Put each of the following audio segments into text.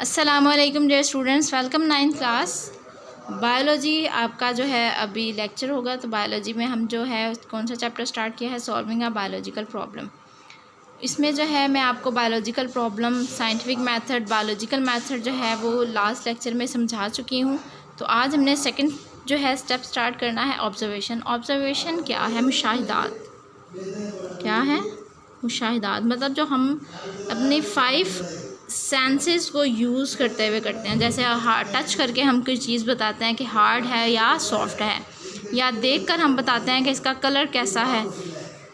अस्सलामुअलैकुम dear students, welcome 9th class. Biology आपका जो है अभी लेक्चर होगा। तो बायोलॉजी में हम जो है कौन सा चैप्टर स्टार्ट किया है, सॉल्विंग अ बायोलॉजिकल प्रॉब्लम। इसमें जो है मैं आपको biological problem, scientific method, biological method जो है वो लास्ट लेक्चर में समझा चुकी हूँ। तो आज हमने सेकेंड जो है स्टेप स्टार्ट करना है, ऑब्जर्वेशन। ऑब्जर्वेशन क्या है? मुशाहिदात। क्या है? मुशाहिदात मतलब जो हम अपने 5 सेंसेस को यूज़ करते हुए करते हैं। जैसे टच करके हम कोई चीज़ बताते हैं कि हार्ड है या सॉफ्ट है, या देखकर हम बताते हैं कि इसका कलर कैसा है,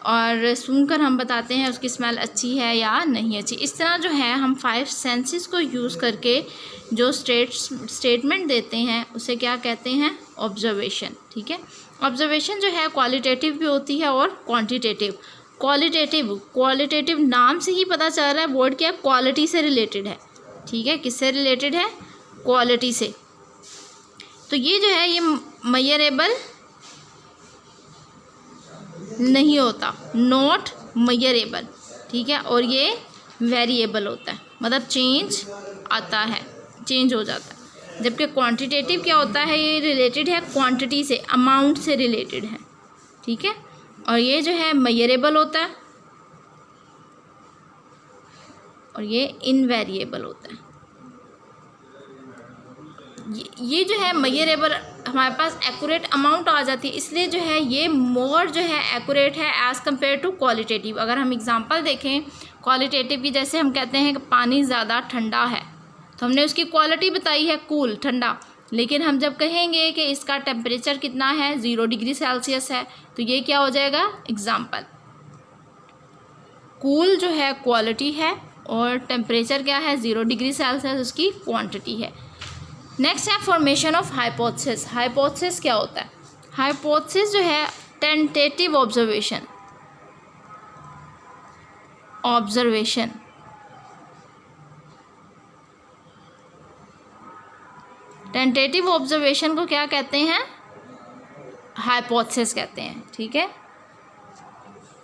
और सूंघकर हम बताते हैं उसकी स्मेल अच्छी है या नहीं अच्छी। इस तरह जो है हम 5 सेंसेस को यूज़ करके जो स्टेटमेंट देते हैं उसे क्या कहते हैं? ऑब्जर्वेशन। ठीक है। ऑब्जर्वेशन जो है क्वालिटेटिव भी होती है और क्वांटिटेटिव। क्वालिटेटिव नाम से ही पता चल रहा है वर्ड क्या, क्वालिटी से रिलेटेड है। ठीक है, किससे रिलेटेड है? क्वालिटी से। तो ये जो है ये मेजरेबल नहीं होता, नॉट मेजरेबल। ठीक है, और ये वेरिएबल होता है, मतलब चेंज आता है, चेंज हो जाता है। जबकि क्वांटिटेटिव क्या होता है? ये रिलेटेड है क्वांटिटी से, अमाउंट से रिलेटेड है। ठीक है, और ये जो है मेजरेबल होता है और ये इनवेरिएबल होता है। ये जो है मेजरेबल हमारे पास एक्यूरेट अमाउंट आ जाती है, इसलिए जो है ये मोर जो है एक्यूरेट है एज़ कम्पेयर टू क्वालिटेटिव। अगर हम एग्जांपल देखें क्वालिटेटिव की, जैसे हम कहते हैं कि पानी ज़्यादा ठंडा है, तो हमने उसकी क्वालिटी बताई है कूल, ठंडा। लेकिन हम जब कहेंगे कि इसका टेम्परेचर कितना है, 0 डिग्री सेल्सियस है, तो ये क्या हो जाएगा? एग्जाम्पल। कूल जो है क्वालिटी है और टेम्परेचर क्या है? 0 डिग्री सेल्सियस उसकी क्वांटिटी है। नेक्स्ट है फॉर्मेशन ऑफ हाइपोथेसिस। हाइपोथेसिस क्या होता है? हाइपोथेसिस जो है टेंटेटिव ऑब्जर्वेशन। टेंटेटिव ऑब्जर्वेशन को क्या कहते हैं? हाइपोथेसिस कहते हैं। ठीक है,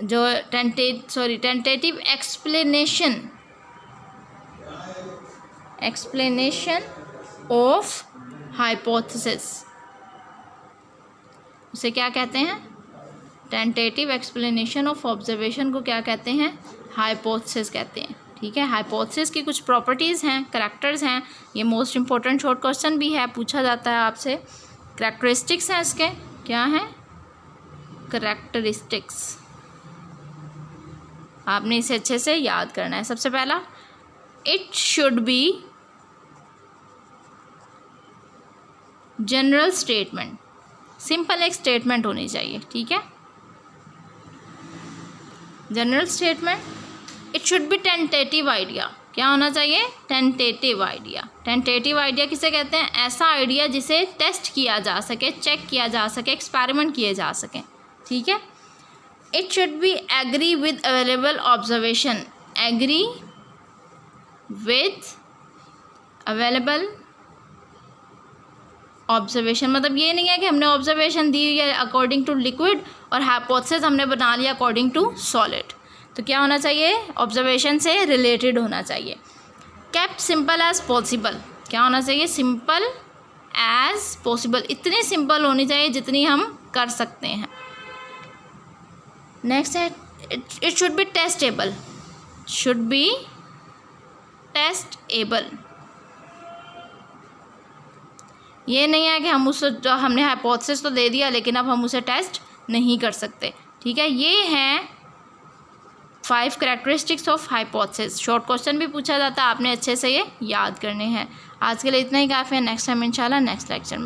जो टेंटेटिव एक्सप्लेनेशन ऑफ हाइपोथेसिस, उसे क्या कहते हैं? टेंटेटिव एक्सप्लेनेशन ऑफ ऑब्जर्वेशन को क्या कहते हैं? हाइपोथेसिस कहते हैं। ठीक है, हाइपोथेसिस की कुछ प्रॉपर्टीज़ हैं, करैक्टर्स हैं। ये मोस्ट इंपॉर्टेंट शॉर्ट क्वेश्चन भी है, पूछा जाता है आपसे। करैक्टरिस्टिक्स हैं इसके, क्या हैं? करैक्टरिस्टिक्स। आपने इसे अच्छे से याद करना है। सबसे पहला, it should B general statement. Simple एक स्टेटमेंट होनी चाहिए। ठीक है, general statement. It should B tentative idea. क्या होना चाहिए? Tentative idea. टेंटेटिव आइडिया किसे कहते हैं? ऐसा आइडिया जिसे टेस्ट किया जा सके, चेक किया जा सके, एक्सपेरिमेंट किए जा सके। ठीक है। It should be agree with available observation. Agree with available observation मतलब ये नहीं है कि हमने ऑब्जर्वेशन दी हुई है अकॉर्डिंग टू लिक्विड और हाइपोथेसिस हमने बना लिया अकॉर्डिंग टू सॉलिड। तो क्या होना चाहिए? ऑब्जर्वेशन से रिलेटेड होना चाहिए। Kept simple as possible. क्या होना चाहिए? Simple as possible. इतनी सिंपल होनी चाहिए जितनी हम कर सकते हैं। नेक्स्ट है it should be testable. Should be testable. ये नहीं है कि हम उस हमने हाइपोथेसिस तो दे दिया लेकिन अब हम उसे टेस्ट नहीं कर सकते। ठीक है, ये हैं 5 characteristics of hypothesis. Short question भी पूछा जाता है, आपने अच्छे से ये याद करने हैं। आज के लिए इतना ही काफ़ी है। नेक्स्ट टाइम इंशाल्लाह नेक्स्ट लेक्चर में